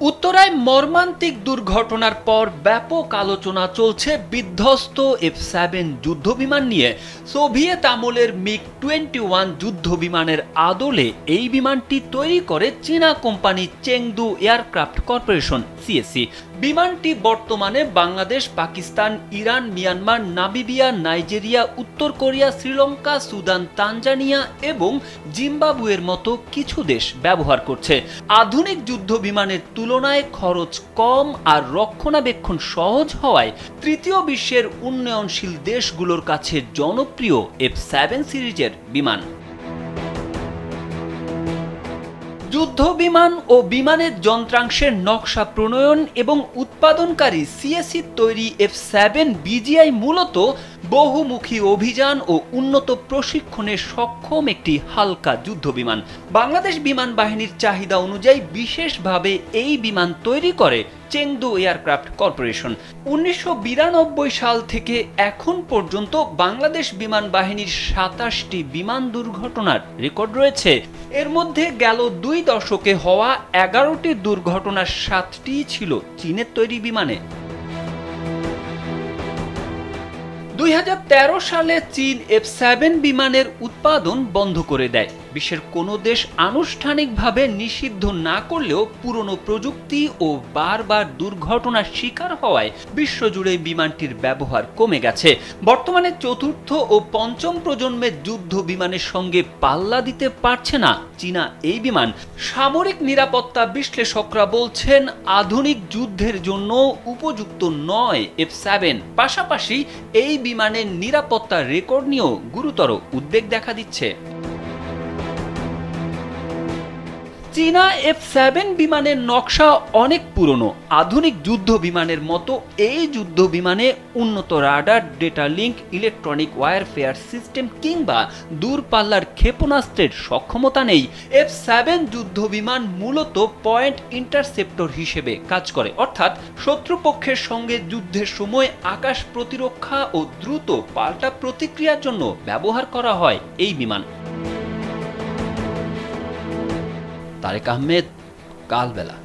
উত্তরায় মর্মান্তিক দুর্ঘটনার পর ব্যাপক আলোচনা চলছে বিধ্বস্ত F-7 যুদ্ধবিমান নিয়ে। সোভিয়েত আমলের মিগ-21 যুদ্ধবিমানের আদলে এই বিমানটি তৈরি করে চীনা company Chengdu aircraft corporation (CSC). বিমানটি বর্তমানে Bangladesh, Pakistan, Iran, Myanmar, Namibia, Nigeria, উত্তর কোরিয়া, শ্রীলঙ্কা, সুদান, তানজানিয়া এবং জিম্বাবুয়ের মতো কিছু দেশ ব্যবহার করছে। আধুনিক যুদ্ধবিমানের তুলনায় খরচ কম আর রক্ষণাবেক্ষণ সহজ হওয়ায় তৃতীয় বিশ্বের উন্নয়নশীল দেশগুলোর কাছে জনপ্রিয় F-7 সিরিজের বিমান। যুদ্ধবিমান ও বিমানের যন্ত্রাংশের নকশা প্রণয়ন এবং উৎপাদনকারী CSC তৈরি F-7 BGI মূলত বহুমুখী অভিযান ও উন্নত প্রশিক্ষণে সক্ষম একটি হালকা যুদ্ধবিমান। বাংলাদেশ বিমান বাহিনীর চাহিদা অনুযায়ী বিশেষভাবে এই বিমান তৈরি করে চেংদু এয়ারক্রাফট কর্পোরেশন। 1992 সাল থেকে এখন পর্যন্ত বাংলাদেশ বিমান বাহিনীর 27টি বিমান দুর্ঘটনার রেকর্ড রয়েছে। এর মধ্যে গেল 2 দশকে হওয়া 11টি দুর্ঘটনার 7টি ছিল চীনের তৈরি বিমানে। 2013 সালে চীন F-7 বিমানের উৎপাদন বন্ধ করে দেয়। বিশ্বের কোনো দেশ আনুষ্ঠানিকভাবে নিষিদ্ধ না করলেও পুরনো প্রযুক্তি ও বারবার দুর্ঘটনার শিকার হওয়ায় বিশ্বজুড়ে বিমানটির ব্যবহার কমে গেছে। বর্তমানে চতুর্থ ও পঞ্চম প্রজন্মের যুদ্ধ বিমানের সঙ্গে পাল্লা দিতে পারছে না চীনা এই বিমান। সামরিক নিরাপত্তা বিশ্লেষকরা বলছেন আধুনিক যুদ্ধের জন্য উপযুক্ত নয় F-7। পাশাপাশি এই বিমানের নিরাপত্তার রেকর্ড নিয়েও গুরুতর উদ্বেগ দেখা দিচ্ছে। চীনা F-7 বিমানের নকশা অনেক পুরনো। আধুনিক যুদ্ধ বিমানের মতো এই যুদ্ধ বিমানে উন্নত radar, data link, electronic warfare system কিংবা দূরপাল্লার ক্ষেপণাস্ত্রের সক্ষমতা নেই। F-7 যুদ্ধ বিমান মূলত পয়েন্ট ইন্টারসেপ্টর হিসেবে কাজ করে, অর্থাৎ শত্রুপক্ষের সঙ্গে যুদ্ধের সময় আকাশ প্রতিরক্ষা ও দ্রুত পাল্টা প্রতিক্রিয়ার জন্য ব্যবহার করা হয় এই বিমান। তারেক আহমেদ, কালবেলা।